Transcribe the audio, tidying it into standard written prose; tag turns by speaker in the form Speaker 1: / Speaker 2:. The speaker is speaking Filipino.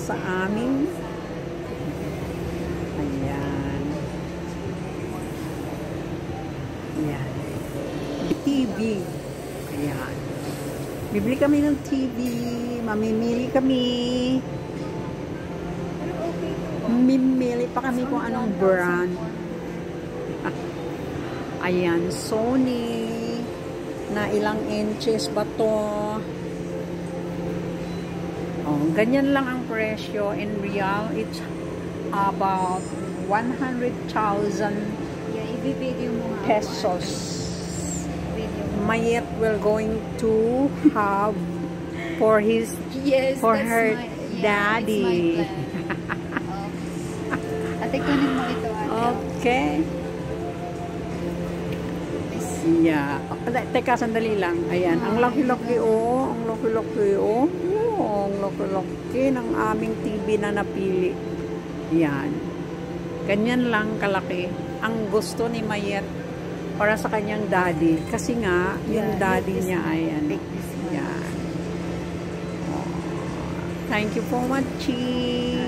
Speaker 1: sa amin. Ayan. Ayan. TV. Ayan. Bibili kami ng TV. Mamimili kami. Mimili pa kami kung anong brand. Ayan. Sony. Na ilang inches ba to? Oh, ganyan lang ang presyo. In real, it's about 100,000 pesos. Mayet will going to have for his her daddy.
Speaker 2: Ate, kunin mo ito, ate.
Speaker 1: Okay. Yeah. Teka, sandali lang. Ayan. Ang laki-laki oh. Ang laki-laki oh. Oh, ang laki-laki ng aming TV na napili. Yan. Ganyan lang kalaki. Ang gusto ni Mayet para sa kanyang daddy. Kasi nga, yung daddy niya, ayan. Yan. Oh. Thank you for watching.